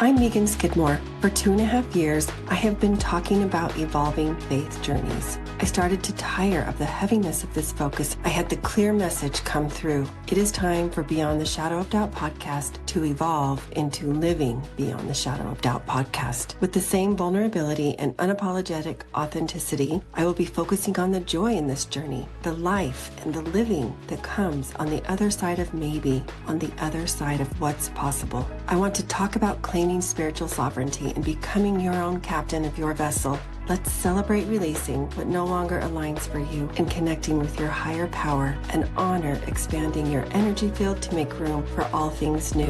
I'm Megan Skidmore. For 2.5 years, I have been talking about evolving faith journeys. I started to tire of the heaviness of this focus. I had the clear message come through. It is time for Beyond the Shadow of Doubt podcast to evolve into Living Beyond the Shadow of Doubt podcast. With the same vulnerability and unapologetic authenticity, I will be focusing on the joy in this journey, the life and the living that comes on the other side of maybe, on the other side of what's possible. I want to talk about claiming spiritual sovereignty and becoming your own captain of your vessel. Let's celebrate releasing what no longer aligns for you and connecting with your higher power and honor expanding your energy field to make room for all things new.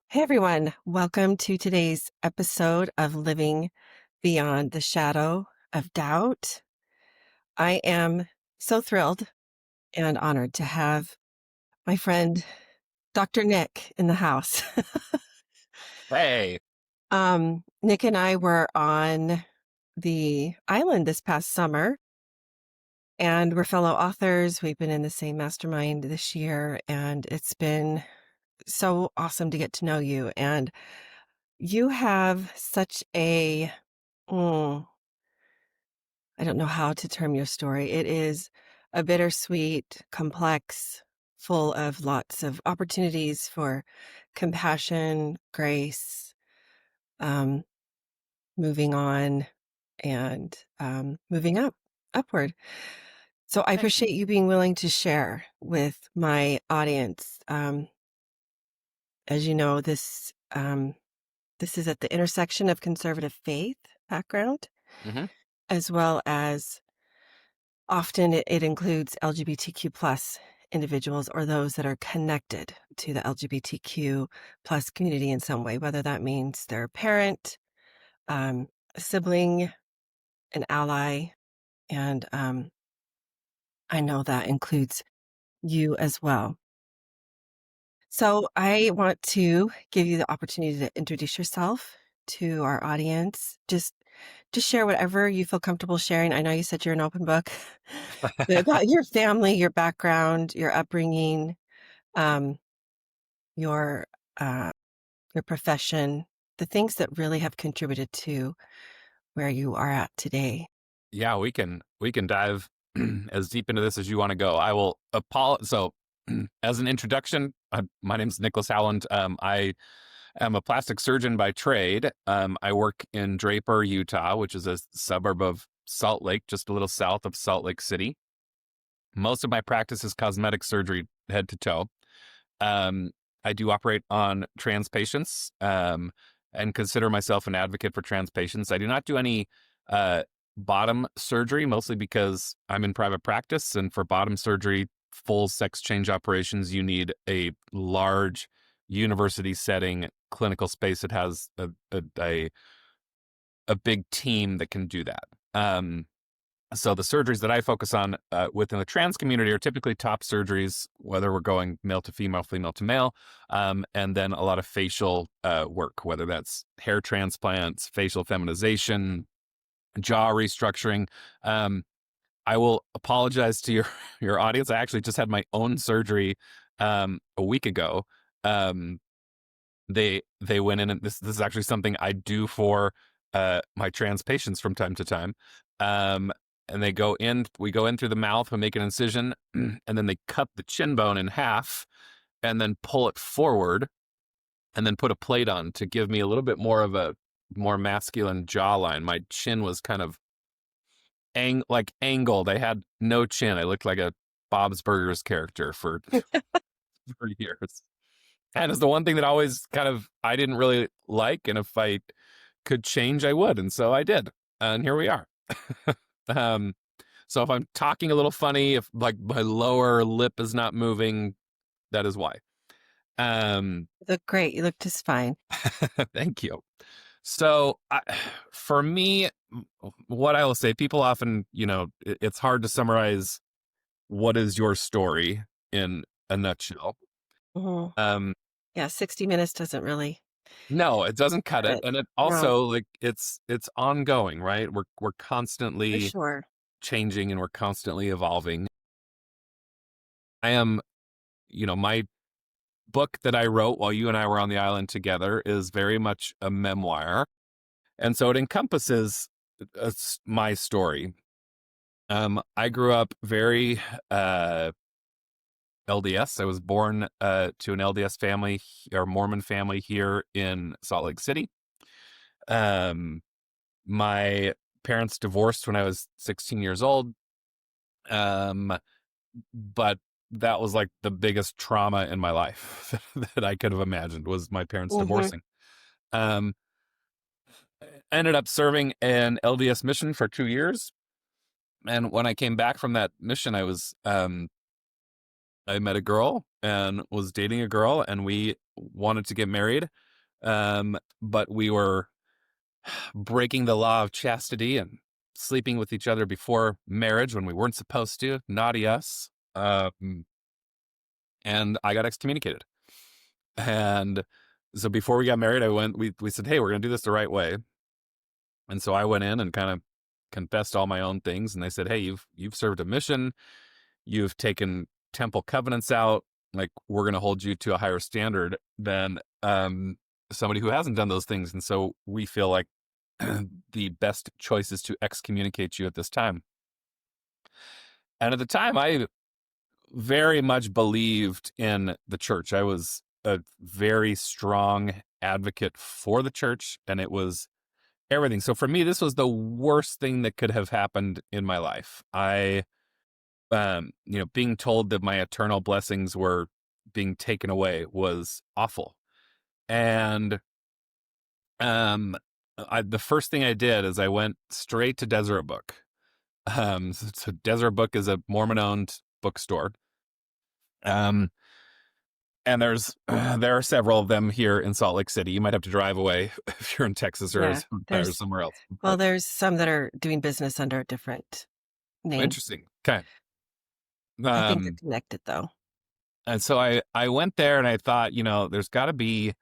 Hey everyone, welcome to today's episode of Living Beyond the Shadow of Doubt. I am so thrilled and honored to have my friend, Dr. Nick, in the house. Hey. Nick and I were on the island this past summer, and we're fellow authors. We've been in the same mastermind this year, and it's been so awesome to get to know you. And you have such a, I don't know how to term your story. It is a bittersweet, complex, full of lots of opportunities for compassion, grace, moving on, and moving upward. So I appreciate you being willing to share with my audience. As you know, this is at the intersection of conservative faith background, as well as often it includes LGBTQ plus individuals or those that are connected to the LGBTQ plus community in some way, whether that means they're a parent, a sibling, an ally, and I know that includes you as well. So I want to give you the opportunity to introduce yourself to our audience. Just share whatever you feel comfortable sharing. I know you said you're an open book about your family, your background, your upbringing, your profession, the things that really have contributed to where you are at today. Yeah, we can dive as deep into this as you want to go. I will So, as an introduction, my name's Nick Howland. I am a plastic surgeon by trade. I work in Draper, Utah, which is a suburb of Salt Lake, just a little south of Salt Lake City. Most of my practice is cosmetic surgery, head to toe. I do operate on trans patients and consider myself an advocate for trans patients. I do not do any bottom surgery, mostly because I'm in private practice, and for bottom surgery, full sex change operations, you need a large university setting clinical space that has a big team that can do that. So the surgeries that I focus on within the trans community are typically top surgeries, whether we're going male to female, female to male, and then a lot of facial work, whether that's hair transplants, facial feminization, jaw restructuring. I will apologize to your audience. I actually just had my own surgery a week ago. They went in, and this is actually something I do for my trans patients from time to time. And we go in through the mouth, we make an incision, and then they cut the chin bone in half and then pull it forward and then put a plate on to give me a little bit more of a more masculine jawline. My chin was kind of angled. I had no chin. I looked like a Bob's Burgers character for years. And it's the one thing that always I didn't really like. And if I could change, I would. And so I did. And here we are. So if I'm talking a little funny, if like my lower lip is not moving, that is why. You look great. You look just fine. Thank you. So for me, what I will say, people often, it's hard to summarize what is your story in a nutshell. Yeah, 60 Minutes doesn't really No, it doesn't cut it, But and it no, also like it's ongoing, right? We're for constantly sure. changing and we're constantly evolving. I am, my book that I wrote while you and I were on the island together is very much a memoir, and so it encompasses my story. I grew up very LDS. I was born to an LDS family or Mormon family here in Salt Lake City. Um, my parents divorced when I was 16 years old. Um, but that was like the biggest trauma in my life that I could have imagined was my parents Hmm. divorcing. Um, Ended up serving an LDS mission for 2 years. And when I came back from that mission, I met a girl and was dating a girl and we wanted to get married. But we were breaking the law of chastity and sleeping with each other before marriage when we weren't supposed to. Naughty us. And I got excommunicated. And so before we got married, we said, hey, we're going to do this the right way. And so I went in and kind of confessed all my own things. And they said, hey, you've served a mission. You've taken temple covenants out. Like, we're going to hold you to a higher standard than somebody who hasn't done those things. And so we feel like the best choice is to excommunicate you at this time. And at the time, I very much believed in the church. I was a very strong advocate for the church, and it was everything. So for me, this was the worst thing that could have happened in my life. Being told that my eternal blessings were being taken away was awful. And the first thing I did is I went straight to Deseret Book. So Deseret Book is a Mormon-owned bookstore. Um, and there are several of them here in Salt Lake City. You might have to drive away if you're in Texas Yeah, or somewhere else. well, But there's some that are doing business under a different name. interesting. Okay. I think they're Um, connected though. and so I went there and I thought, there's got to be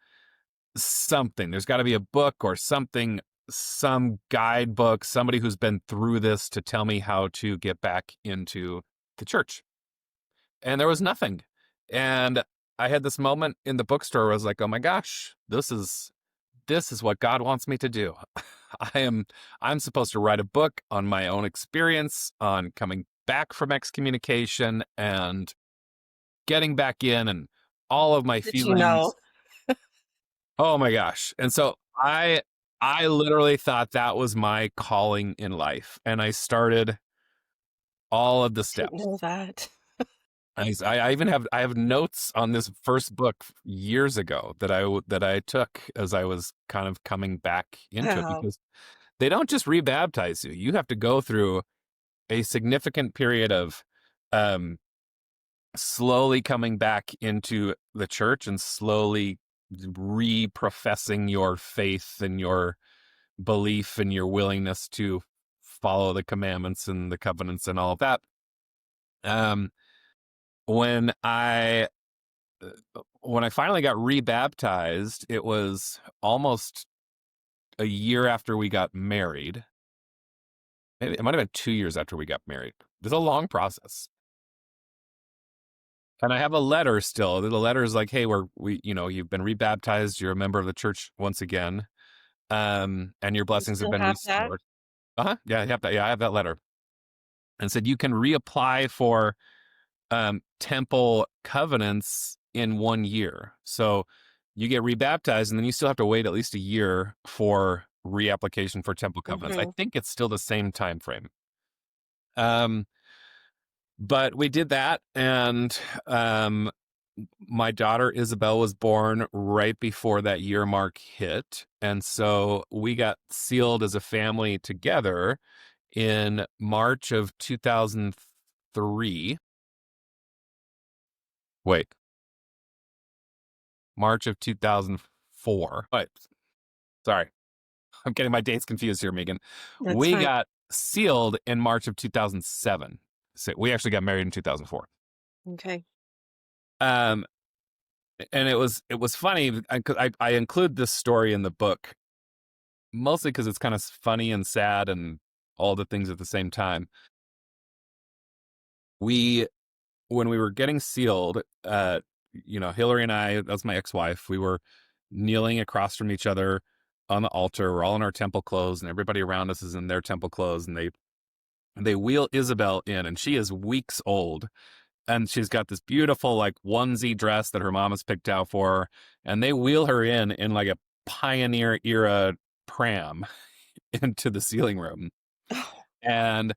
something. There's got to be a book or something, some guidebook, somebody who's been through this to tell me how to get back into the church. And there was nothing. And I had this moment in the bookstore where I was like, oh my gosh, this is what God wants me to do. I'm supposed to write a book on my own experience on coming back from excommunication and getting back in and all of my Did you know? feelings. Oh my gosh. And so I literally thought that was my calling in life. And I started all of the Didn't steps. know that. I even have notes on this first book years ago that I took as I was kind of coming back into it, Wow. because they don't just rebaptize you. You have to go through a significant period of um, slowly coming back into the church and slowly reprofessing your faith and your belief and your willingness to follow the commandments and the covenants and all of that. Um, when I when I finally got rebaptized, it was almost a year after we got married. Maybe it might have been 2 years after we got married. It was a long process. And I have a letter still. The letter is like, hey, you've been rebaptized. You're a member of the church once again. And your You blessings have still been have that? restored. Uh-huh. Yeah, I have that. Yeah, I have that letter. And said you can reapply for temple covenants in 1 year. So you get rebaptized and then you still have to wait at least a year for reapplication for temple covenants. I Hmm. think it's still the same time frame. But we did that, and my daughter Isabel was born right before that year mark hit, and so we got sealed as a family together in March of 2003. Wait, March of 2004. Wait, sorry. I'm getting my dates confused here, Megan. That's We fine. got sealed in March of 2007. So we actually got married in 2004. Okay. Um, And it was funny because I include this story in the book mostly because it's kind of funny and sad and all the things at the same time. We When we were getting sealed, Hillary and I, that's my ex-wife, we were kneeling across from each other on the altar. We're all in our temple clothes, and everybody around us is in their temple clothes, and they wheel Isabel in, and she is weeks old. And she's got this beautiful like onesie dress that her mom has picked out for her, and they wheel her in like a pioneer era pram into the sealing room. Oh, And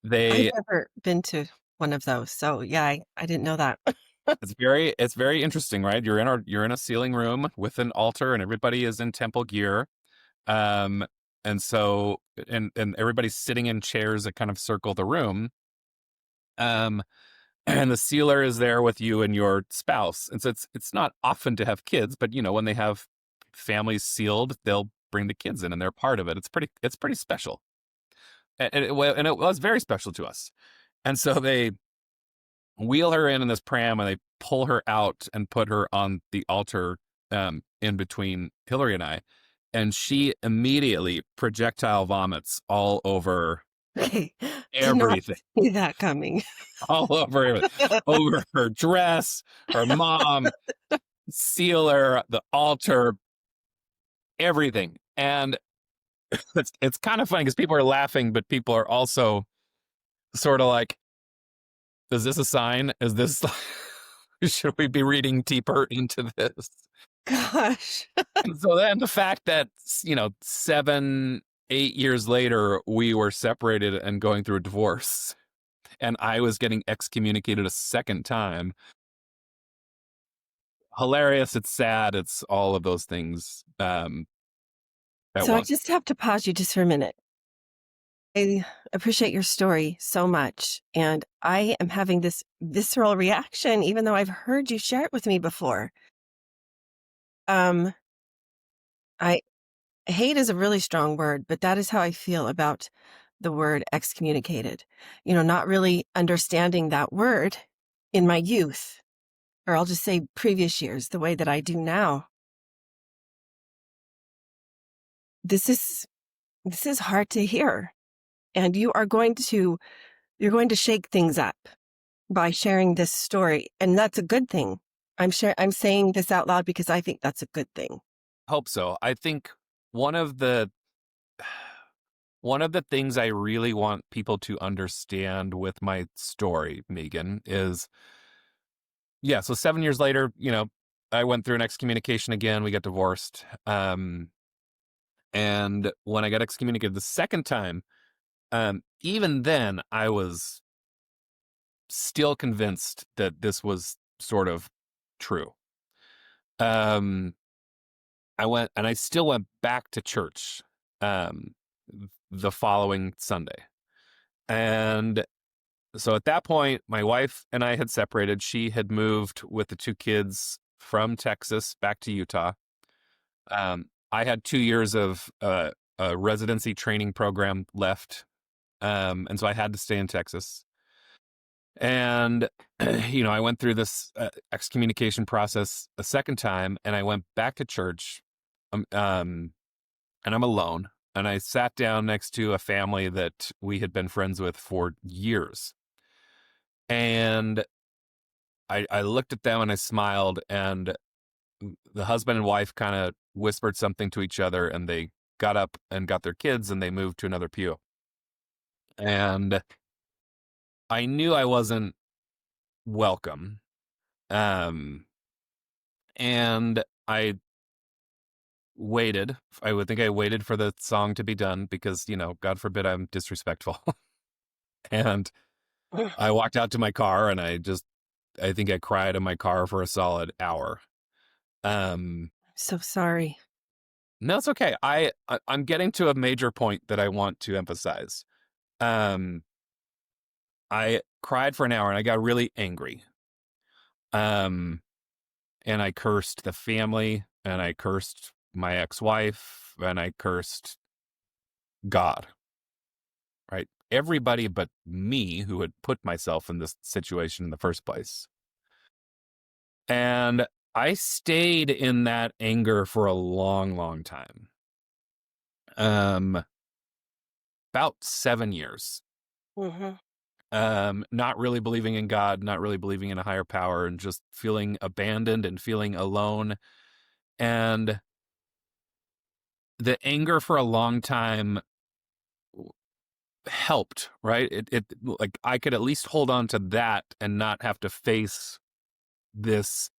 I've they never been to one of those, so yeah, I didn't know that. it's very interesting, right? You're in a sealing room with an altar, and everybody is in temple gear. Um and so and everybody's sitting in chairs that kind of circle the room. Um and the sealer is there with you and your spouse. And so it's not often to have kids, but when they have families sealed, they'll bring the kids in and they're part of it. It's pretty special. And it was very special to us. And so they wheel her in this pram and they pull her out and put her on the altar in between Hillary and I. And she immediately projectile vomits all over Okay, did not everything, see that coming. all over everything, over her dress, her mom, sealer, the altar, everything. And it's kind of funny because people are laughing, but people are also sort of like, is this a sign? Is this, should we be reading deeper into this? Gosh. And so then the fact that, 7, 8 years later, we were separated and going through a divorce, and I was getting excommunicated a second time. Hilarious. It's sad. It's all of those things at So I once. just have to pause you just for a minute. I appreciate your story so much, and I am having this visceral reaction, even though I've heard you share it with me before. I hate is a really strong word, but that is how I feel about the word excommunicated. Not really understanding that word in my youth, or I'll just say previous years, the way that I do now. This is hard to hear, and you're going to shake things up by sharing this story, and that's a good thing. I'm saying this out loud because I think that's a good thing. Hope so. I think one of the things I really want people to understand with my story, Megan, is so 7 years later, I went through an excommunication again. We got divorced. And when I got excommunicated the second time, even then I was still convinced that this was sort of true. I still went back to church the following Sunday. And so at that point, my wife and I had separated. She had moved with the two kids from Texas back to Utah. I had 2 years of a residency training program left. And so I had to stay in Texas. And, I went through this excommunication process a second time, and I went back to church. And I'm alone. And I sat down next to a family that we had been friends with for years. And I looked at them and I smiled, and the husband and wife kind of whispered something to each other, and they got up and got their kids and they moved to another pew. And I knew I wasn't welcome. And I waited. I would think I waited for the song to be done because, God forbid I'm disrespectful. And I walked out to my car and I think I cried in my car for a solid hour. I'm so sorry. No, it's okay. I'm getting to a major point that I want to emphasize. I cried for an hour and I got really angry. And I cursed the family, and I cursed my ex-wife, and I cursed God. Right? Everybody but me who had put myself in this situation in the first place. And I stayed in that anger for a long, long time. About 7 years. Mm-hmm. Not really believing in God, not really believing in a higher power, and just feeling abandoned and feeling alone. And the anger for a long time helped, right? It like I could at least hold on to that and not have to face this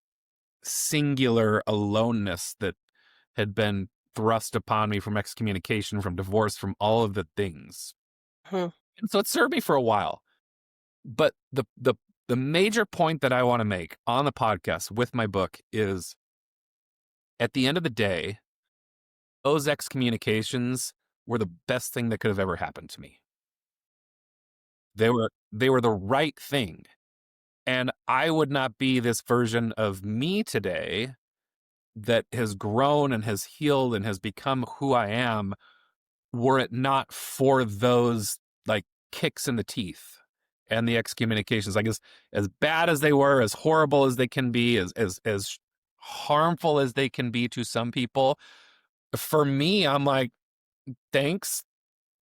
singular aloneness that had been thrust upon me from excommunication, from divorce, from all of the things. Hmm. And so it served me for a while. But the major point that I want to make on the podcast with my book is, at the end of the day, those excommunications were the best thing that could have ever happened to me. They were the right thing. And I would not be this version of me today that has grown and has healed and has become who I am, were it not for those like kicks in the teeth and the excommunications. Like, as bad as they were, as horrible as they can be, as harmful as they can be to some people, for me, I'm like, thanks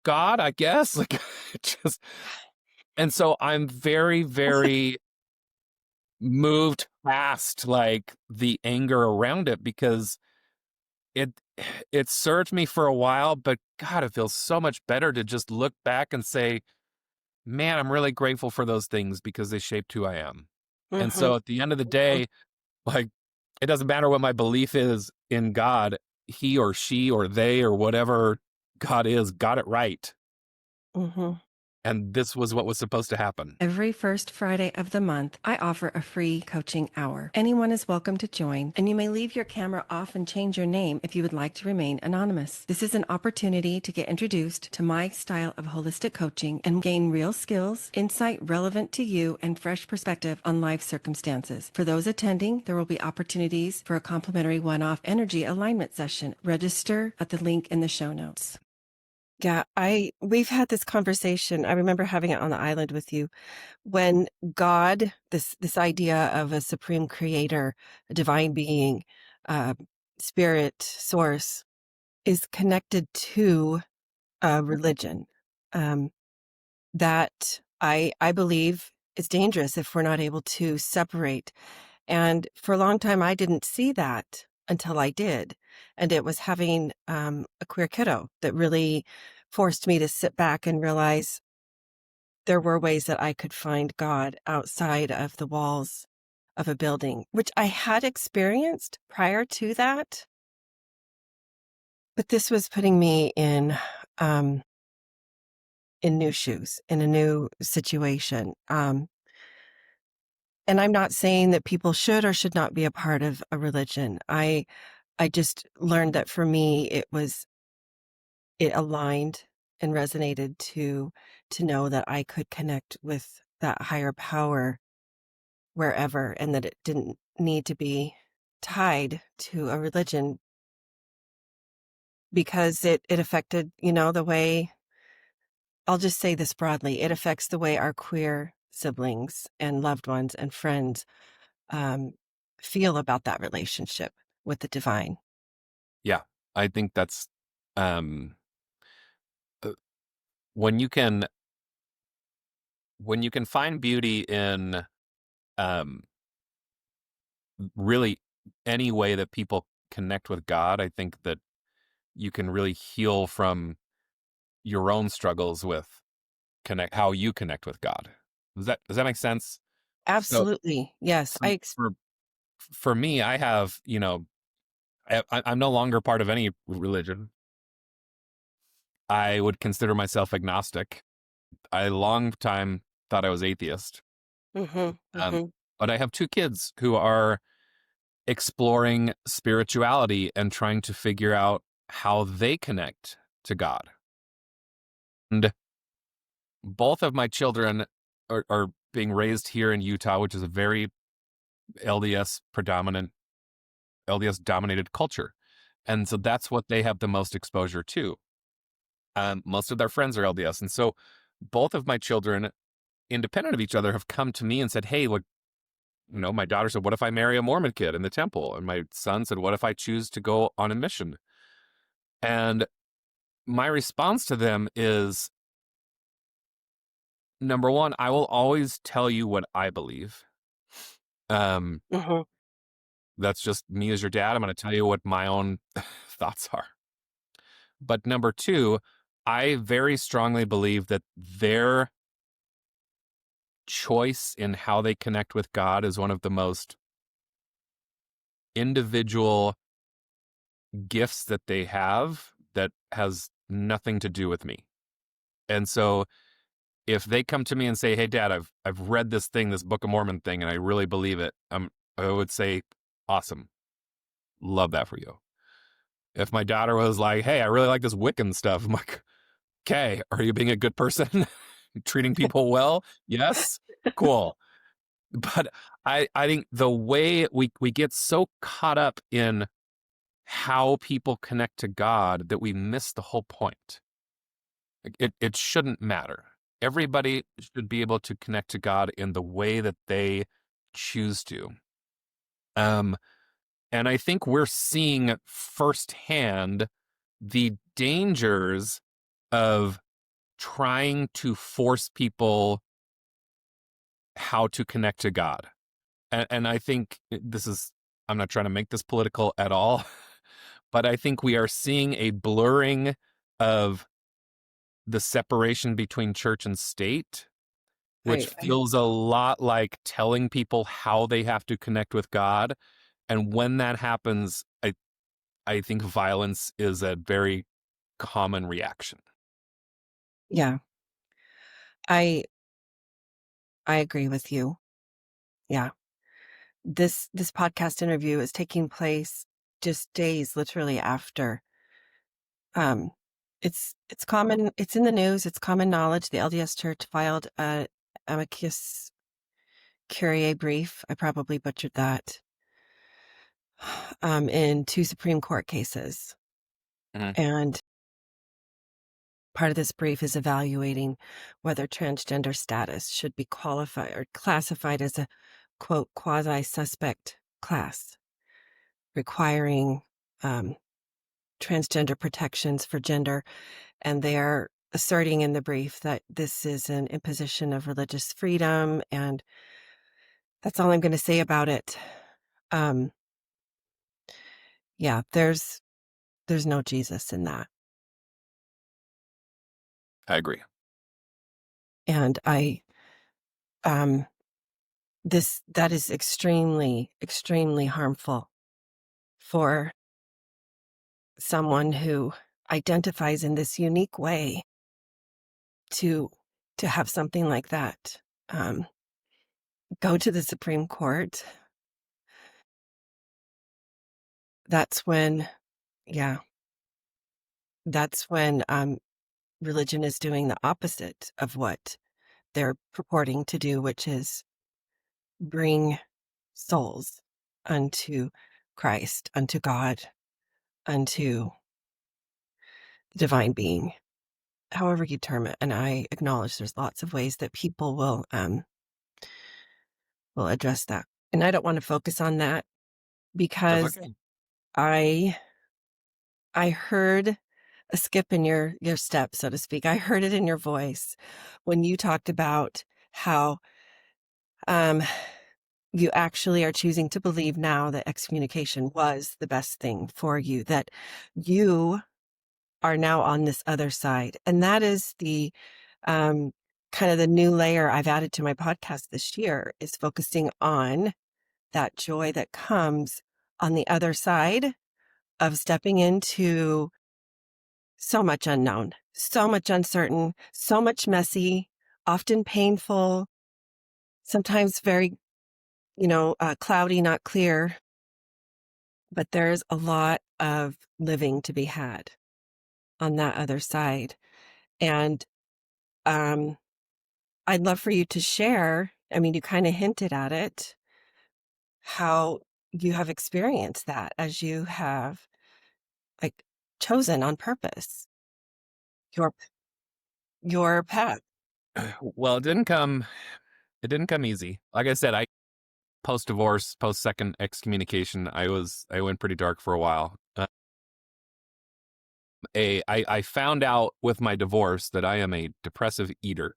God, I guess. Like, just, and so I'm very, very moved past like the anger around it, because it it served me for a while, but God, it feels so much better to just look back and say, man, I'm really grateful for those things because they shaped who I am. And Mm-hmm. so at the end of the day, like, it doesn't matter what my belief is in God, he or she or they or whatever God is got it right. Mm-hmm. And this was what was supposed to happen. Every first Friday of the month, I offer a free coaching hour. Anyone is welcome to join, and you may leave your camera off and change your name if you would like to remain anonymous. This is an opportunity to get introduced to my style of holistic coaching and gain real skills, insight relevant to you, and fresh perspective on life circumstances. For those attending, there will be opportunities for a complimentary one-off energy alignment session. Register at the link in the show notes. Yeah, we've had this conversation. I remember having it on the island with you, when God, this idea of a supreme creator, a divine being, spirit, source, is connected to a religion, that I believe is dangerous if we're not able to separate. And for a long time, I didn't see that until I did. And it was having a queer kiddo that really forced me to sit back and realize there were ways that I could find God outside of the walls of a building, which I had experienced prior to that. But this was putting me in new shoes, in a new situation. And I'm not saying that people should or should not be a part of a religion. I just learned that for me, it aligned and resonated to know that I could connect with that higher power wherever, and that it didn't need to be tied to a religion, because it affected, the way, I'll just say this broadly, it affects the way our queer siblings and loved ones and friends um, feel about that relationship with the divine. Yeah. I think that's, um, uh, when you can, find beauty in, um, really any way that people connect with God, I think that you can really heal from your own struggles with how you connect with God. Does that make sense? So Absolutely. Yes. for for me, I have, I'm no longer part of any religion. I would consider myself agnostic. I a long time thought I was atheist. Mhm, Um, mhm. but I have two kids who are exploring spirituality and trying to figure out how they connect to God. And both of my children are being raised here in Utah, which is a very LDS predominant, LDS dominated culture. And so that's what they have the most exposure to. Most of their friends are LDS. And so both of my children, independent of each other, have come to me and said, hey, look, my daughter said, what if I marry a Mormon kid in the temple? And my son said, what if I choose to go on a mission? And my response to them is, number one, I will always tell you what I believe. Hmm. That's just me as your dad. I'm going to tell you what my own thoughts are. But number two, I very strongly believe that their choice in how they connect with God is one of the most individual gifts that they have that has nothing to do with me. And so if they come to me and say, "Hey Dad, I've read this thing, this Book of Mormon thing, and I really believe it," I would say, "Awesome. Love that for you." If my daughter was like, "Hey, I really like this Wiccan stuff," I'm like, "Okay, are you being a good person? Treating people well?" Yes? Cool. But I think the way we get so caught up in how people connect to God that we miss the whole point. It shouldn't matter. Everybody should be able to connect to God in the way that they choose to. Um, and I think we're seeing firsthand the dangers of trying to force people how to connect to God. And I think I'm not trying to make this political at all, but I think we are seeing a blurring of the separation between church and state, which I feels a lot like telling people how they have to connect with God. And when that happens, I think violence is a very common reaction. yeah, I I agree with you. Yeah. This podcast interview is taking place just days literally after. Um, it's common, it's in the news, it's common knowledge. The LDS Church filed a amicus curiae brief. I probably butchered that. In 2 Supreme Court cases. Mhm. And part of this brief is evaluating whether transgender status should be qualified or classified as a quote quasi-suspect class, requiring transgender protections for gender. And they're asserting in the brief that this is an imposition of religious freedom. And that's all I'm going to say about it. Um, yeah, there's no Jesus in that. I agree. And um, that is extremely, extremely harmful for someone who identifies in this unique way to have something like that go to the Supreme Court. That's when, yeah, that's when religion is doing the opposite of what they're purporting to do, which is bring souls unto Christ, unto God, unto the divine being, however you term it. And I acknowledge there's lots of ways that people will address that. And I don't want to focus on that That's because okay. I heard a skip in your step, so to speak. I heard it in your voice when you talked about how you actually are choosing to believe now that excommunication was the best thing for you, that you are now on this other side. And that is the kind of the new layer I've added to my podcast this year, is focusing on that joy that comes on the other side of stepping into so much unknown, so much uncertain, so much messy, often painful, sometimes very, cloudy, not clear. But there's a lot of living to be had on that other side. And um, I'd love for you to share. I mean, you kind of hinted at it, how you have experienced that as you have like chosen on purpose your path. Well, it didn't come easy. Like I said, post divorce, post second excommunication, I went pretty dark for a while. I found out with my divorce that I am a depressive eater.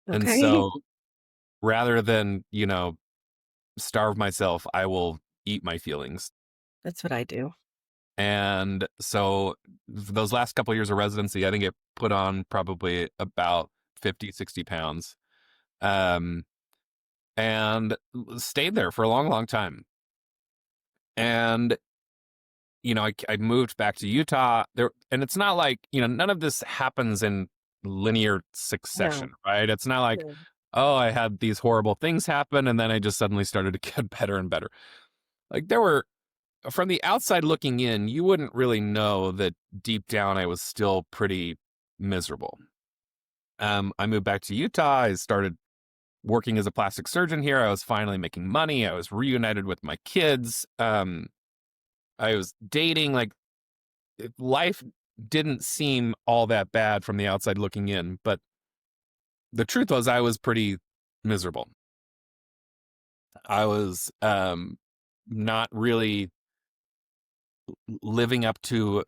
And Okay. so rather than, starve myself, I will eat my feelings. That's what I do. And so those last couple of years of residency, I think it put on probably about 50, 60 pounds. Um, and stayed there for a long, long time. And, I moved back to Utah there. And it's not like, none of this happens in linear succession, No. right? It's not like, No. oh, I had these horrible things happen. And then I just suddenly started to get better and better. Like there were, from the outside looking in, you wouldn't really know that deep down I was still pretty miserable. I moved back to Utah. I started working as a plastic surgeon here. I was finally making money. I was reunited with my kids. I was dating. Like life didn't seem all that bad from the outside looking in, but the truth was I was pretty miserable. I was not really living up to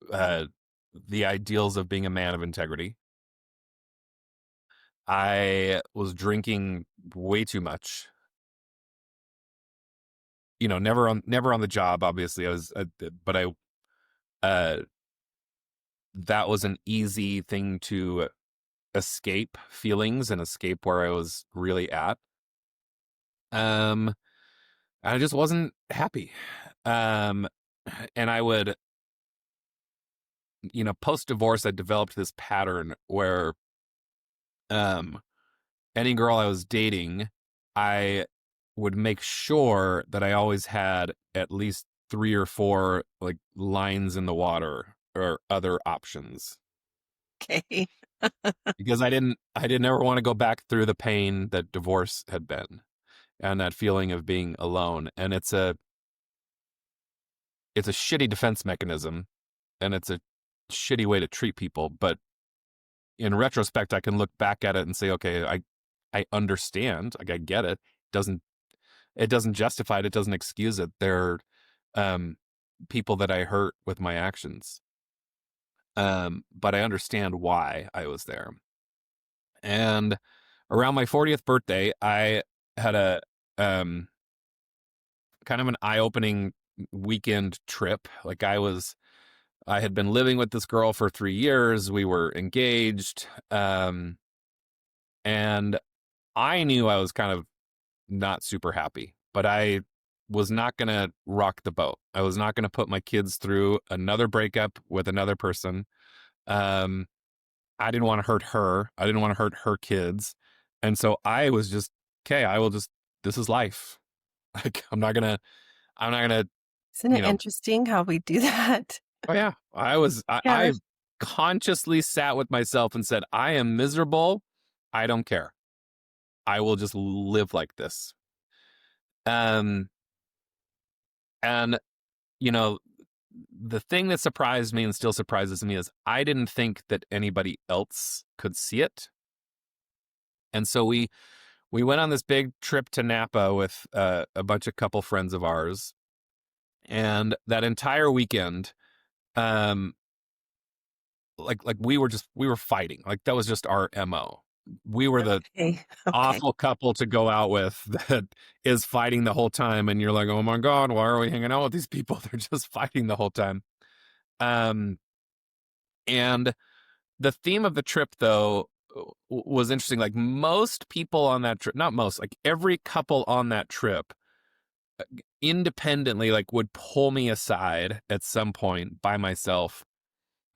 the ideals of being a man of integrity. I was drinking way too much. Never on the job. Obviously, I was, but that was an easy thing to escape feelings and escape where I was really at. I just wasn't happy. And I would, post divorce, I developed this pattern where, any girl I was dating, I would make sure that I always had at least 3 or 4 like lines in the water or other options Okay. because I didn't ever want to go back through the pain that divorce had been and that feeling of being alone. And it's a shitty defense mechanism and it's a shitty way to treat people. But in retrospect, I can look back at it and say, okay, I understand. Like I get it. It doesn't justify it. It doesn't excuse it. They're people that I hurt with my actions. But I understand why I was there. And around my 40th birthday, I had a kind of an eye-opening weekend trip. Like I had been living with this girl for 3 years. We were engaged. And I knew I was kind of not super happy, but I was not going to rock the boat. I was not going to put my kids through another breakup with another person. I didn't want to hurt her. I didn't want to hurt her kids. And so I was just, okay, this is life. Like, I'm not going to, Isn't it interesting how we do that? oh yeah, I consciously sat with myself and said, I am miserable. I don't care. I will just live like this. And the thing that surprised me and still surprises me is I didn't think that anybody else could see it. And so we went on this big trip to Napa with a bunch of couple friends of ours. And that entire weekend, like we were fighting. Like that was just our MO. We were the Okay. awful couple to go out with that is fighting the whole time. And you're like, oh my God, why are we hanging out with these people? They're just fighting the whole time. And the theme of the trip, though, was interesting. Like most people on that trip, not most, like every couple on that trip independently, like would pull me aside at some point by myself.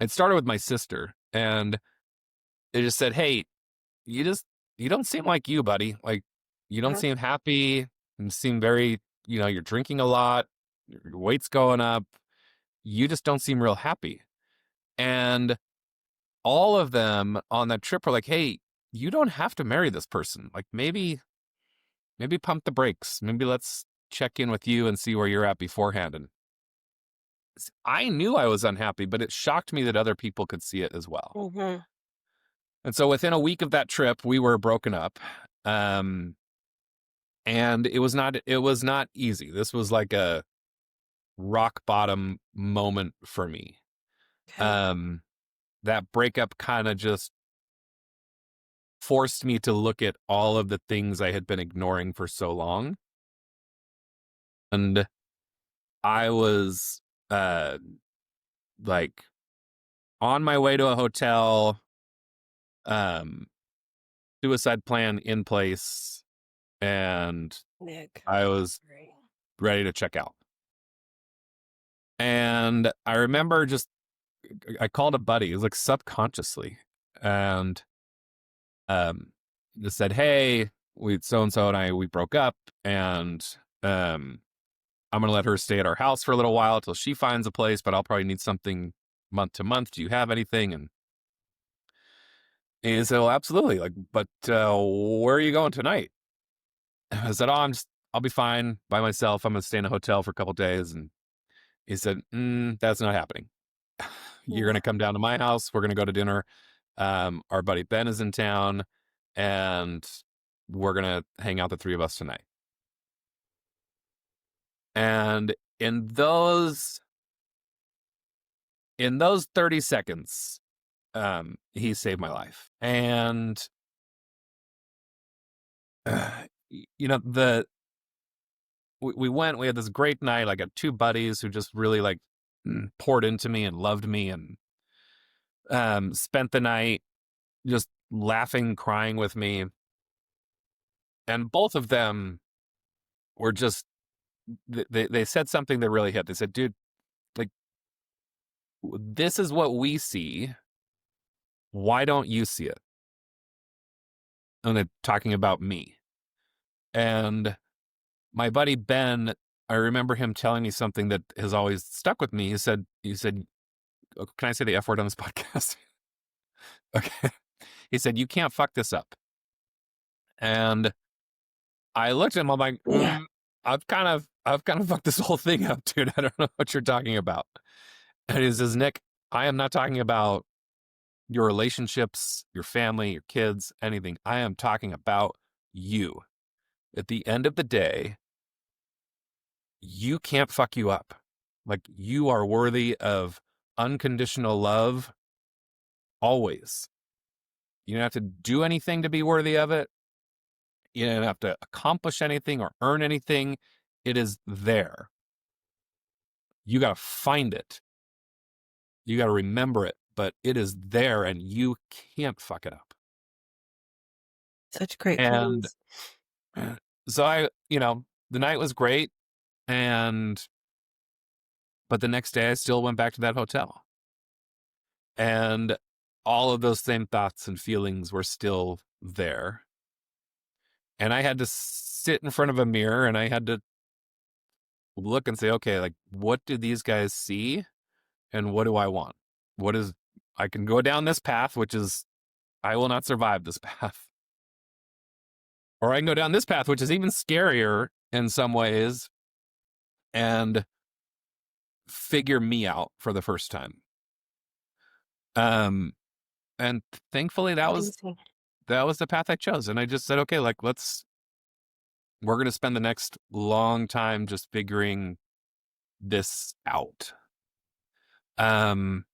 It started with my sister and it just said, hey, you don't seem like you, buddy. Like you don't seem happy. You seem very, you're drinking a lot. Your weight's going up. You just don't seem real happy. And all of them on that trip were like, hey, you don't have to marry this person. Like maybe pump the brakes. Maybe let's check in with you and see where you're at beforehand. And I knew I was unhappy, but it shocked me that other people could see it as well. Mm-hmm. And so within a week of that trip, we were broken up. And it was not easy. This was like a rock bottom moment for me. Okay. That breakup kind of just forced me to look at all of the things I had been ignoring for so long. And I was like on my way to a hotel, um, suicide plan in place, and Nick. I was Great. ready to check out. And I remember I called a buddy, it was like subconsciously, and just said, "Hey, so and so and I broke up, and I'm gonna let her stay at our house for a little while till she finds a place, but I'll probably need something month to month. Do you have anything?" And he said, "Well, absolutely. Like, but where are you going tonight?" I said, "Oh, I'll be fine by myself. I'm gonna stay in a hotel for a couple days." And he said, "That's not happening. You're gonna What? come down to my house. We're gonna go to dinner. Our buddy Ben is in town, and we're gonna hang out, the three of us, tonight." And in those 30 seconds, he saved my life. And you know, we went, we had this great night. I got two buddies who just really like poured into me and loved me, and spent the night just laughing, crying with me. And both of them were just, they said something that really hit. They said, "Dude, like, this is what we see. Why don't you see it?" And they're talking about me. And my buddy Ben, I remember him telling me something that has always stuck with me. He said, "Oh, can I say the F word on this podcast?" Okay. He said, "You can't fuck this up." And I looked at him, I'm like, Yeah. I've kind of fucked this whole thing up, dude. I don't know what you're talking about." And he says, "Nick, I am not talking about your relationships, your family, your kids, anything. I am talking about you. At the end of the day, you can't fuck you up. Like, you are worthy of unconditional love always. You don't have to do anything to be worthy of it. You don't have to accomplish anything or earn anything. It is there. You got to find it. You got to remember it, but it is there and you can't fuck it up." Such great And points. so the night was great. But the next day I still went back to that hotel. And all of those same thoughts and feelings were still there. And I had to sit in front of a mirror and I had to look and say, okay, like, what do these guys see? And what do I want? I can go down this path, which is, I will not survive this path. Or I can go down this path, which is even scarier in some ways, and figure me out for the first time. And thankfully that was Amazing. the path I chose. And I just said, okay, like, we're going to spend the next long time just figuring this out. And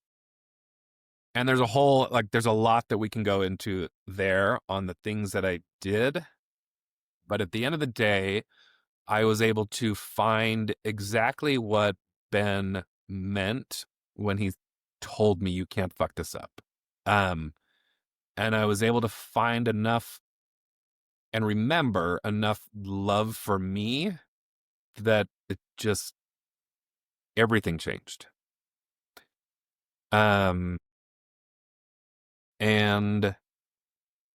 there's a lot that we can go into there on the things that I did. But at the end of the day, I was able to find exactly what Ben meant when he told me, "You can't fuck this up." And I was able to find enough and remember enough love for me that everything changed. And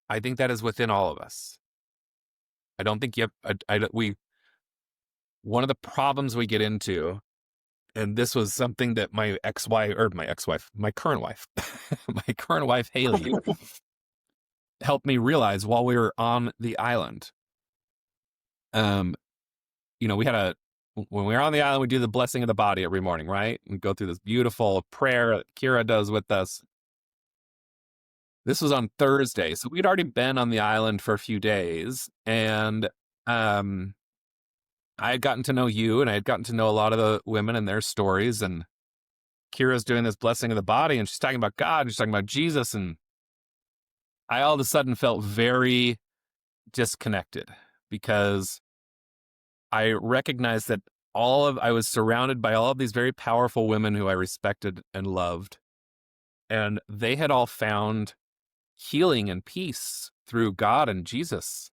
I think that is within all of us. I don't think one of the problems we get into, and this was something that my current wife, my current wife, Haley, helped me realize while we were on the island. When we were on the island, we do the blessing of the body every morning, right? We go through this beautiful prayer that Kira does with us. This was on Thursday, so we'd already been on the island for a few days, and um, I had gotten to know you, and I had gotten to know a lot of the women and their stories, and Kira's doing this blessing of the body, and she's talking about God, and she's talking about Jesus, and I all of a sudden felt very disconnected because I recognized that I was surrounded by all of these very powerful women who I respected and loved, and they had all found healing and peace through God and Jesus.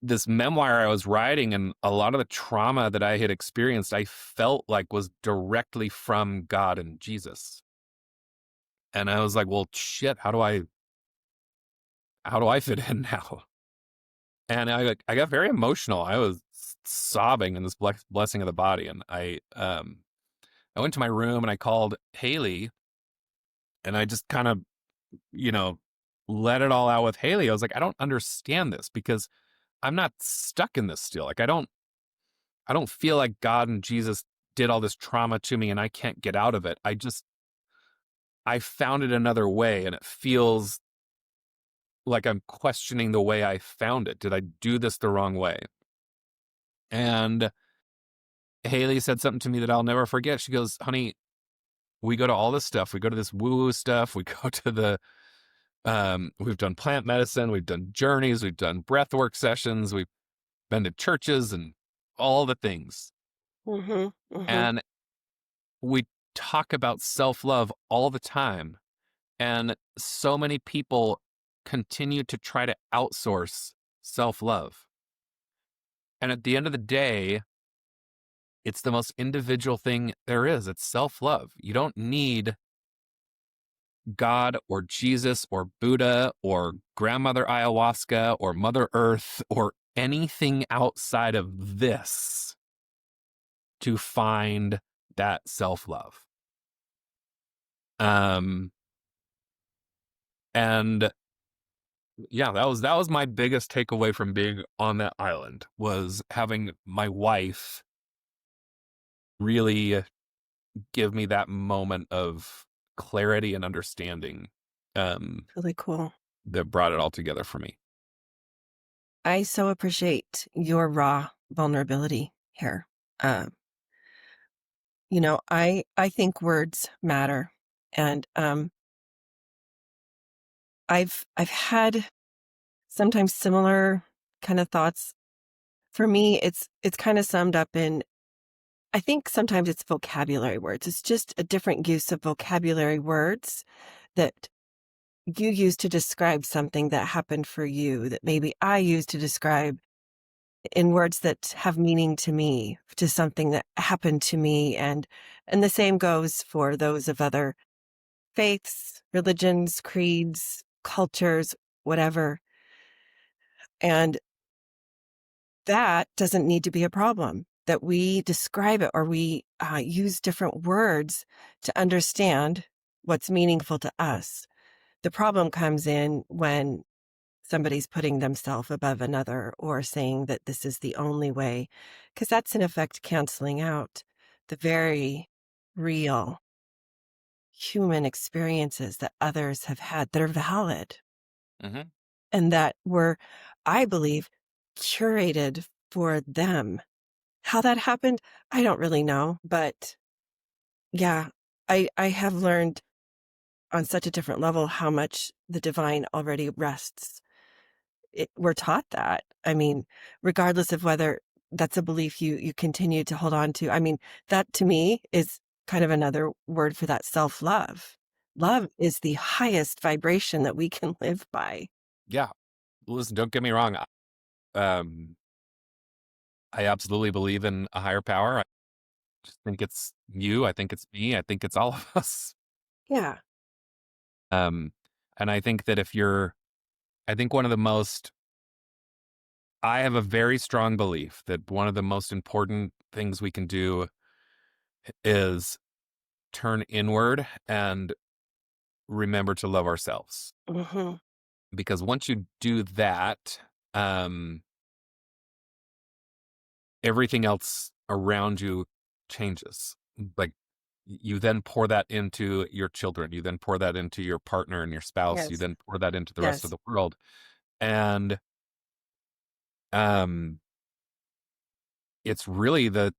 This memoir I was writing and a lot of the trauma that I had experienced, I felt like was directly from God and Jesus. And I was like, well, shit, how do I fit in now? And I got very emotional. I was sobbing in this blessing of the body. And I went to my room and I called Haley, and I just kind of, you know, let it all out with Haley. I was like, I don't understand this because I'm not stuck in this still. Like, I don't feel like God and Jesus did all this trauma to me and I can't get out of it. I found it another way, and it feels like I'm questioning the way I found it. Did I do this the wrong way? And Haley said something to me that I'll never forget. She goes, honey, we go to all this stuff. We go to this woo-woo stuff. We go to we've done plant medicine. We've done journeys. We've done breathwork sessions. We've been to churches and all the things. Mm-hmm. Mm-hmm. And we talk about self-love all the time. And so many people continue to try to outsource self-love. And at the end of the day, it's the most individual thing there is. It's self-love. You don't need God or Jesus or Buddha or grandmother ayahuasca or Mother Earth or anything outside of this to find that self-love. And yeah, that was my biggest takeaway from being on that island, was having my wife really give me that moment of clarity and understanding, Really cool. that brought it all together for me. I so appreciate your raw vulnerability here. I think words matter, and I've had sometimes similar kind of thoughts. For me, it's kind of summed up in, I think sometimes it's vocabulary words. It's just a different use of vocabulary words that you use to describe something that happened for you that maybe I use to describe in words that have meaning to me, to something that happened to me. And the same goes for those of other faiths, religions, creeds, cultures, whatever. And that doesn't need to be a problem, that we describe it or we use different words to understand what's meaningful to us. The problem comes in when somebody's putting themselves above another or saying that this is the only way, because that's in effect canceling out the very real human experiences that others have had that are valid. Mm-hmm. And that were, I believe, curated for them. How that happened, I don't really know. But yeah, I have learned on such a different level how much the divine already rests. We're taught that. I mean, regardless of whether that's a belief you continue to hold on to. I mean, that to me is kind of another word for that self-love. Love is the highest vibration that we can live by. Yeah. Listen, don't get me wrong. I absolutely believe in a higher power. I just think it's you. I think it's me. I think it's all of us. Yeah. And I think that I think I have a very strong belief that one of the most important things we can do is turn inward and remember to love ourselves. Mm-hmm. Because once you do that, everything else around you changes. Like, you then pour that into your children. You then pour that into your partner and your spouse. Yes. You then pour that into the rest of the world. And um, it's really the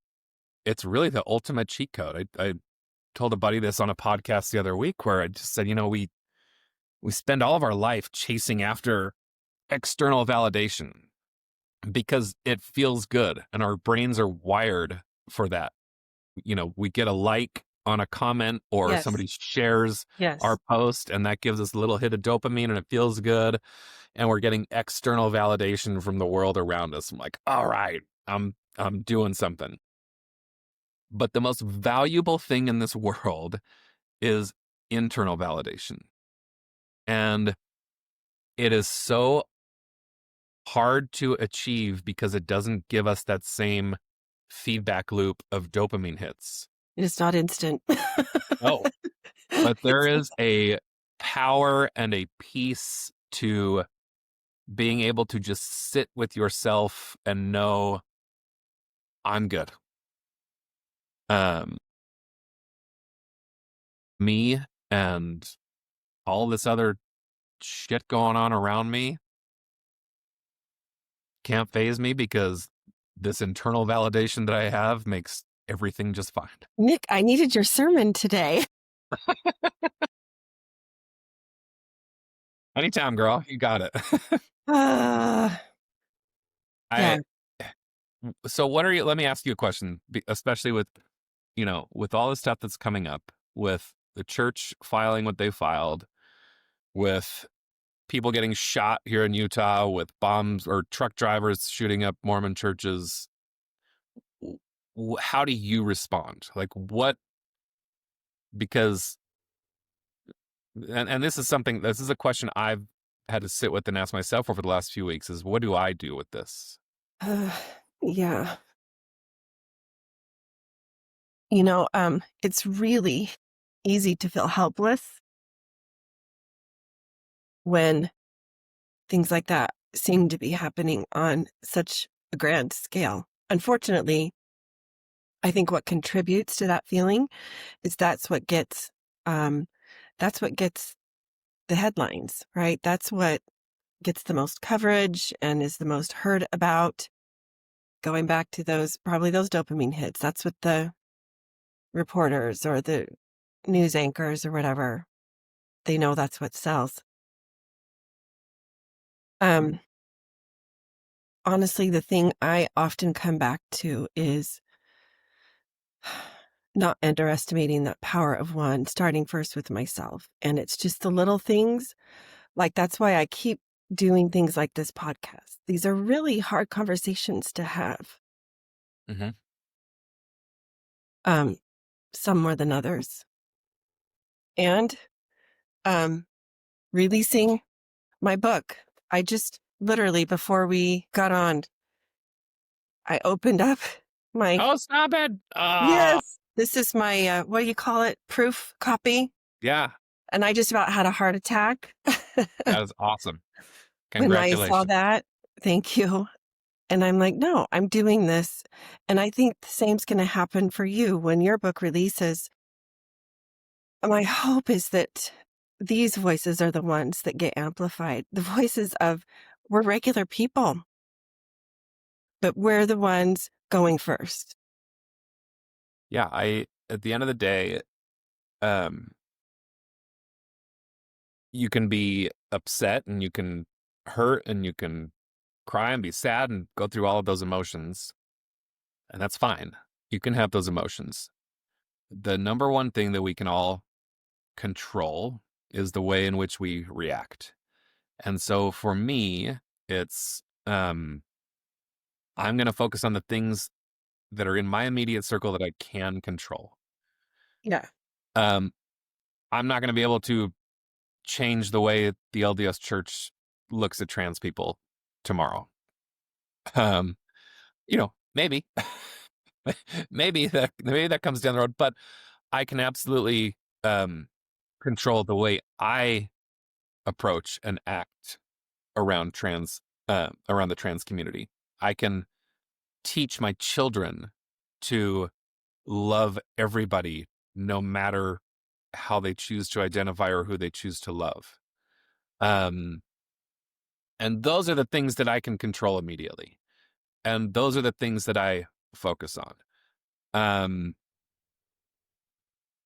ultimate cheat code. I told a buddy this on a podcast the other week where I just said, we spend all of our life chasing after external validation because it feels good and our brains are wired for that. We get a like on a comment or Yes. somebody shares Yes. our post and that gives us a little hit of dopamine and it feels good. And we're getting external validation from the world around us. I'm like, all right, I'm doing something. But the most valuable thing in this world is internal validation. And it is so hard to achieve because it doesn't give us that same feedback loop of dopamine hits. It's not instant. No, but there is a power and a peace to being able to just sit with yourself and know I'm good. Me and all this other shit going on around me can't faze me because this internal validation that I have makes everything just fine. Nick, I needed your sermon today. Anytime, girl. You got it. Yeah. So let me ask you a question, especially with, with all the stuff that's coming up, with the church filing what they filed, with people getting shot here in Utah, with bombs or truck drivers shooting up Mormon churches. How do you respond? Like what? Because, and this is a question I've had to sit with and ask myself over the last few weeks is what do I do with this? Yeah. It's really easy to feel helpless when things like that seem to be happening on such a grand scale. Unfortunately, I think what contributes to that feeling is that's what gets the headlines, right? That's what gets the most coverage and is the most heard about. Going back to those dopamine hits. That's what the reporters or the news anchors or whatever, they know that's what sells. Honestly, the thing I often come back to is not underestimating that power of one, starting first with myself. And it's just the little things. Like, that's why I keep doing things like this podcast. These are really hard conversations to have. Mm-hmm. Some more than others. And releasing my book. I just literally, before we got on, I opened up my... Oh, stop it. Yes. This is my, what do you call it? Proof copy. Yeah. And I just about had a heart attack. That is awesome. Congratulations. When I saw that. Thank you. And I'm like, no, I'm doing this. And I think the same's going to happen for you when your book releases. My hope is that these voices are the ones that get amplified. The voices of, we're regular people, but we're the ones going first. Yeah, at the end of the day, you can be upset and you can hurt and you can cry and be sad and go through all of those emotions. And that's fine. You can have those emotions. The number one thing that we can all control is the way in which we react. And so for me, it's, I'm going to focus on the things that are in my immediate circle that I can control. Yeah. I'm not going to be able to change the way the LDS Church looks at trans people tomorrow. Maybe, maybe that comes down the road, but I can absolutely control the way I approach and act around the trans community. I can teach my children to love everybody, no matter how they choose to identify or who they choose to love. And those are the things that I can control immediately. And those are the things that I focus on.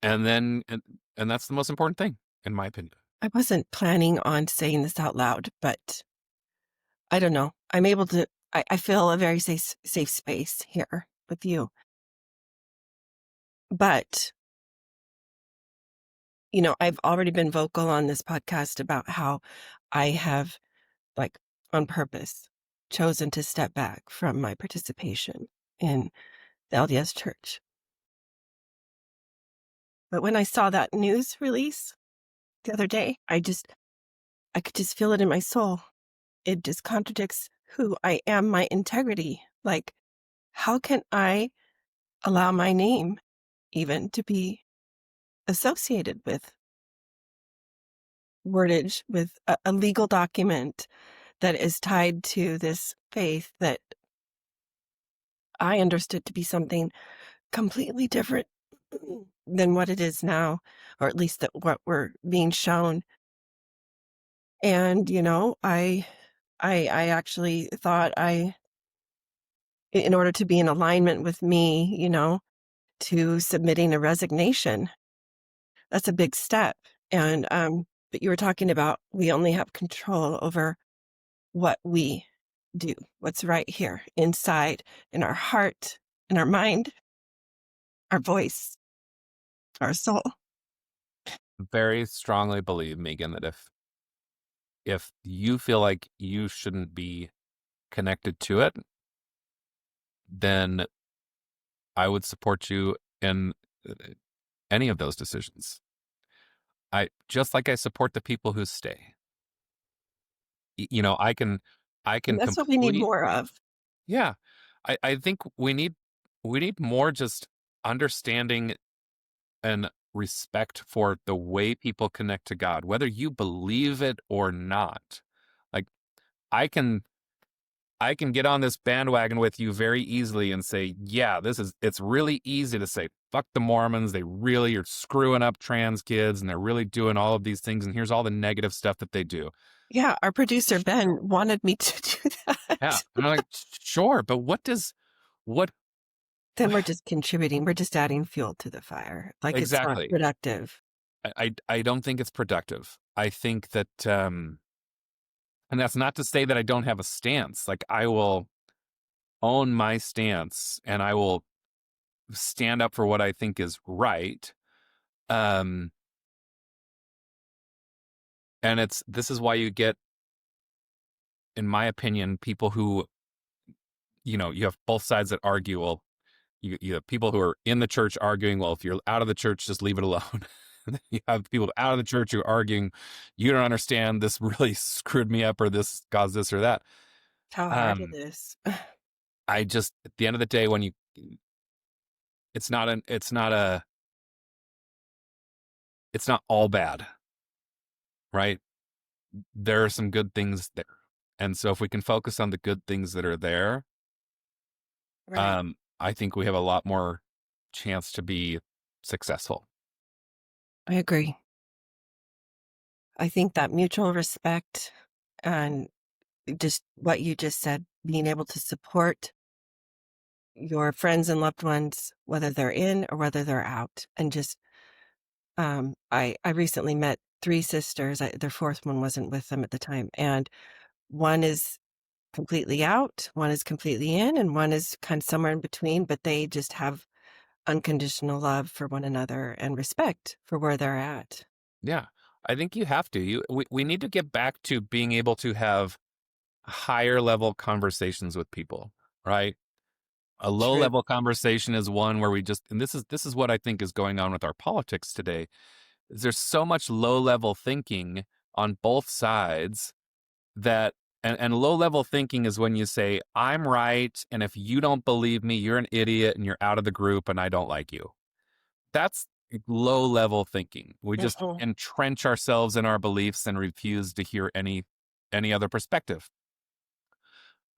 And that's the most important thing, in my opinion. I wasn't planning on saying this out loud, but I don't know. I'm able to, I feel a very safe space here with you. But, I've already been vocal on this podcast about how I have, like, on purpose, chosen to step back from my participation in the LDS Church. But when I saw that news release the other day, I could just feel it in my soul. It just contradicts who I am, my integrity. Like, how can I allow my name even to be associated with wordage, with a legal document that is tied to this faith that I understood to be something completely different than what it is now, or at least that what we're being shown. And, I actually thought in order to be in alignment with me, to submitting a resignation, that's a big step. And, but you were talking about we only have control over what we do, what's right here inside, in our heart, in our mind, our voice, our soul. Very strongly believe, Megan, that if you feel like you shouldn't be connected to it, then I would support you in any of those decisions. Just like I support the people who stay. I can And that's what we need more of. Yeah. I think we need more just understanding and respect for the way people connect to God, whether you believe it or not. Like, I can get on this bandwagon with you very easily and say, yeah, it's really easy to say, fuck the Mormons. They really are screwing up trans kids and they're really doing all of these things. And here's all the negative stuff that they do. Yeah. Our producer, Ben, wanted me to do that. Yeah. And I'm like, sure. But then we're just contributing. We're just adding fuel to the fire. Like, exactly. It's not productive. I don't think it's productive. I think that, and that's not to say that I don't have a stance. Like, I will own my stance and I will stand up for what I think is right. And this is why you get, in my opinion, people who, you have both sides that argue. Well, you have people who are in the church arguing, well, if you're out of the church, just leave it alone. You have people out of the church who are arguing, you don't understand, this really screwed me up, or this caused this or that. How hard it is. I just, at the end of the day, when it's not all bad, right? There are some good things there. And so if we can focus on the good things that are there, Right. I think we have a lot more chance to be successful. I agree. I think that mutual respect and just what you just said, being able to support your friends and loved ones, whether they're in or whether they're out. And just, I recently met 3 sisters. Their fourth one wasn't with them at the time. And one is completely out, one is completely in, and one is kind of somewhere in between, but they just have unconditional love for one another and respect for where they're at. Yeah, I think you have to. We need to get back to being able to have higher level conversations with people, right? A low level conversation is one where we just, and this is what I think is going on with our politics today. There's so much low level thinking on both sides that, and low level thinking is when you say, I'm right, and if you don't believe me, you're an idiot and you're out of the group and I don't like you. That's low level thinking. We just entrench ourselves in our beliefs and refuse to hear any other perspective.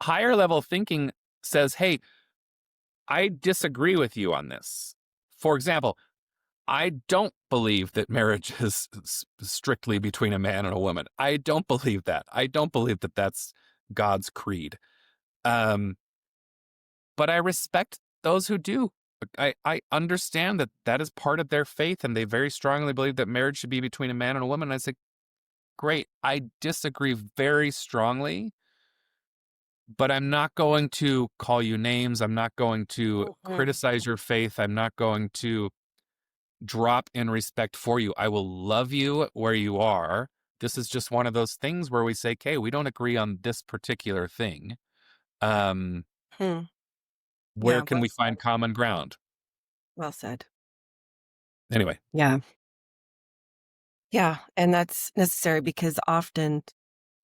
Higher level thinking says, hey, I disagree with you on this. For example, I don't believe that marriage is strictly between a man and a woman. I don't believe that. I don't believe that that's God's creed. Um, but I respect those who do. I understand that that is part of their faith, and they very strongly believe that marriage should be between a man and a woman. And I say, great. I disagree very strongly, but I'm not going to call you names. I'm not going to criticize your faith. I'm not going to drop in respect for you. I will love you where you are. This is just one of those things where we say, okay, we don't agree on this particular thing. Where can we find common ground? Well said. Anyway. Yeah. Yeah. And that's necessary because often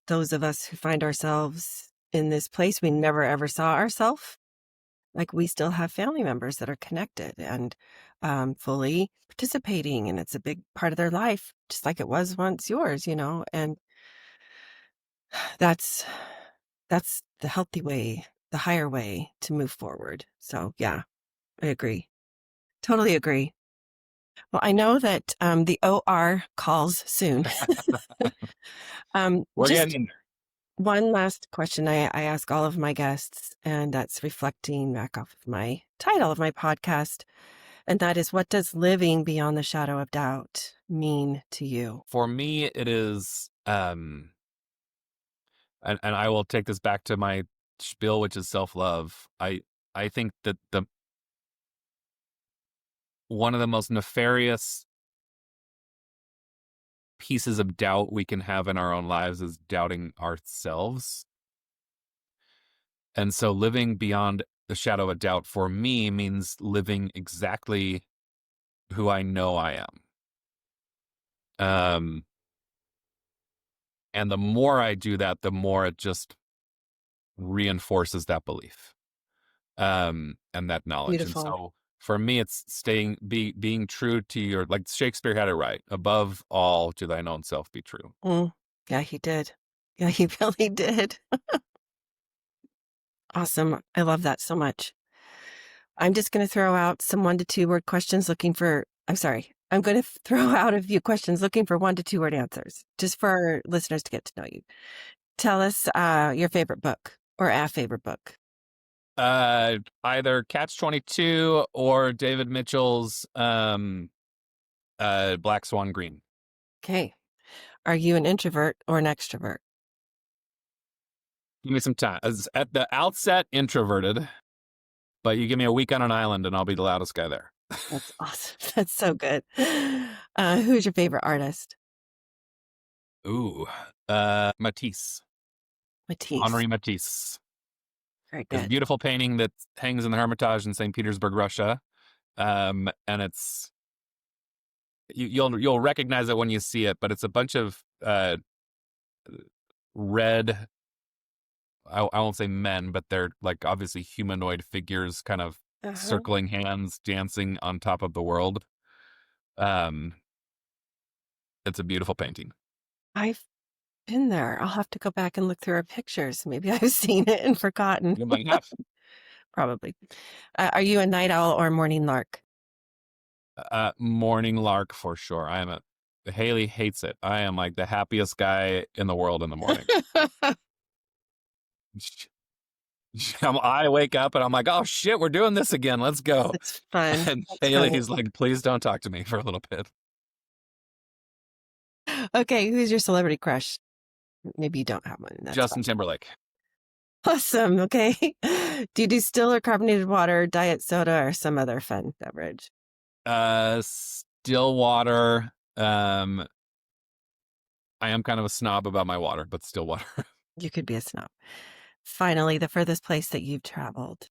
those of us who find ourselves in this place, we never ever saw ourselves. Like we still have family members that are connected and fully participating, and it's a big part of their life, just like it was once yours, and that's the healthy way, the higher way to move forward. So yeah, I agree. Totally agree. Well, I know that the OR calls soon. We're just getting there. one last question I ask all of my guests, and that's reflecting back off of my title of my podcast. And that is, what does living beyond the shadow of doubt mean to you? For me, it is, and I will take this back to my spiel, which is self-love. I think that one of the most nefarious pieces of doubt we can have in our own lives is doubting ourselves. And so living beyond the shadow of doubt for me means living exactly who I know I am. And the more I do that, the more it just reinforces that belief, and that knowledge. Beautiful. And so for me, it's being true to your, like Shakespeare had it right. Above all, to thine own self be true. Yeah, he did. Yeah, he really did. Awesome. I love that so much. I'm just going to throw out some 1 to 2 word questions I'm going to throw out a few questions looking for 1 to 2 word answers, just for our listeners to get to know you. Tell us your favorite book or a favorite book. Either Catch-22 or David Mitchell's Black Swan Green. Okay. Are you an introvert or an extrovert? Give me some time. At the outset, introverted, but you give me a week on an island and I'll be the loudest guy there. That's awesome. That's so good. Who's your favorite artist? Ooh, Matisse. Henri Matisse. Very It's a good. beautiful painting that hangs in the Hermitage in St. Petersburg, Russia. And it's, you'll recognize it when you see it, but it's a bunch of red, I won't say men, but they're like obviously humanoid figures kind of circling hands, dancing on top of the world. It's a beautiful painting. I've been there. I'll have to go back and look through our pictures. Maybe I've seen it and forgotten. You might have. Probably. Are you a night owl or a morning lark? Morning lark for sure. Haley hates it. I am like the happiest guy in the world in the morning. I wake up and I'm like, oh shit, we're doing this again. Let's go. It's fun. And Haley's like, please don't talk to me for a little bit. Okay, who's your celebrity crush? Maybe you don't have one. Justin Timberlake. Awesome. Okay. Do you do still or carbonated water, diet soda, or some other fun beverage? Still water. I am kind of a snob about my water, but still water. You could be a snob. Finally, the furthest place that you've traveled.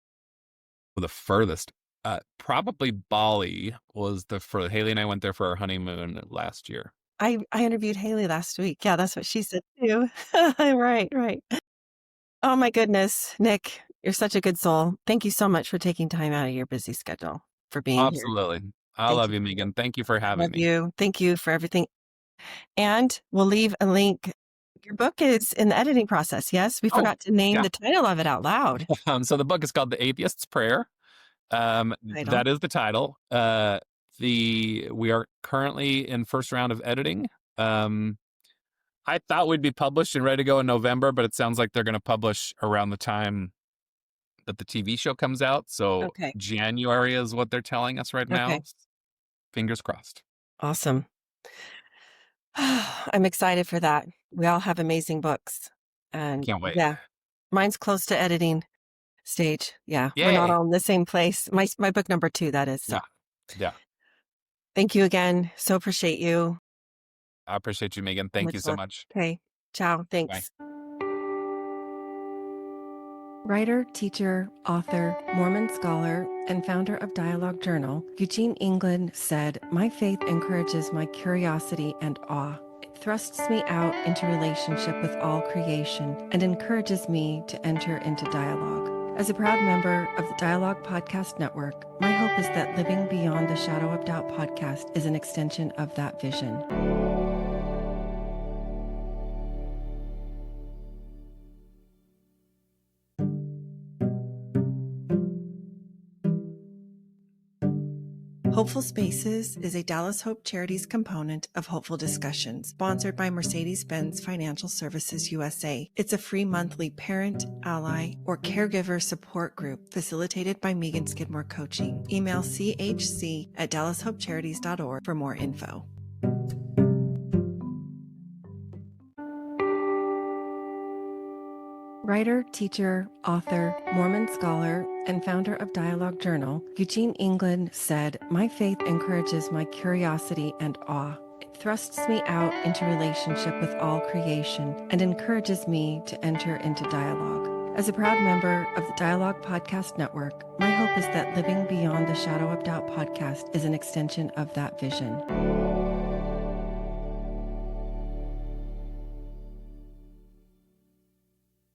The furthest. Probably Bali was the furthest. Haley and I went there for our honeymoon last year. I interviewed Haley last week. Yeah, that's what she said too. Right. Oh my goodness, Nick, you're such a good soul. Thank you so much for taking time out of your busy schedule for being here. Absolutely. I love you, Megan. Thank you for having me. You. Thank you for everything. And we'll leave a link. Your book is in the editing process. Yes, we forgot to name the title of it out loud. So the book is called The Atheist's Prayer. That is the title. We are currently in first round of editing. I thought we'd be published and ready to go in November, but it sounds like they're going to publish around the time that the TV show comes out. So Okay. January is what they're telling us right now. Okay. Fingers crossed. Awesome. I'm excited for that. We all have amazing books. And Can't wait. yeah, mine's close to editing stage. Yeah, we're not Yay. all in the same place. My book number 2, that is. So. Yeah. Thank you again. So appreciate you. I appreciate you, Megan. Thank you so much. Okay. Ciao. Thanks. Bye. Writer, teacher, author, Mormon scholar, and founder of Dialogue Journal, Eugene England said, "My faith encourages my curiosity and awe. It thrusts me out into relationship with all creation and encourages me to enter into dialogue." As a proud member of the Dialogue Podcast Network, my hope is that Living Beyond the Shadow of Doubt podcast is an extension of that vision. Hopeful Spaces is a Dallas Hope Charities component of Hopeful Discussions, sponsored by Mercedes-Benz Financial Services USA. It's a free monthly parent, ally, or caregiver support group facilitated by Megan Skidmore Coaching. Email chc@dallashopecharities.org for more info. Writer, teacher, author, Mormon scholar, and founder of Dialogue Journal, Eugene England said, "My faith encourages my curiosity and awe. It thrusts me out into relationship with all creation and encourages me to enter into dialogue." As a proud member of the Dialogue Podcast Network, my hope is that Living Beyond the Shadow of Doubt podcast is an extension of that vision.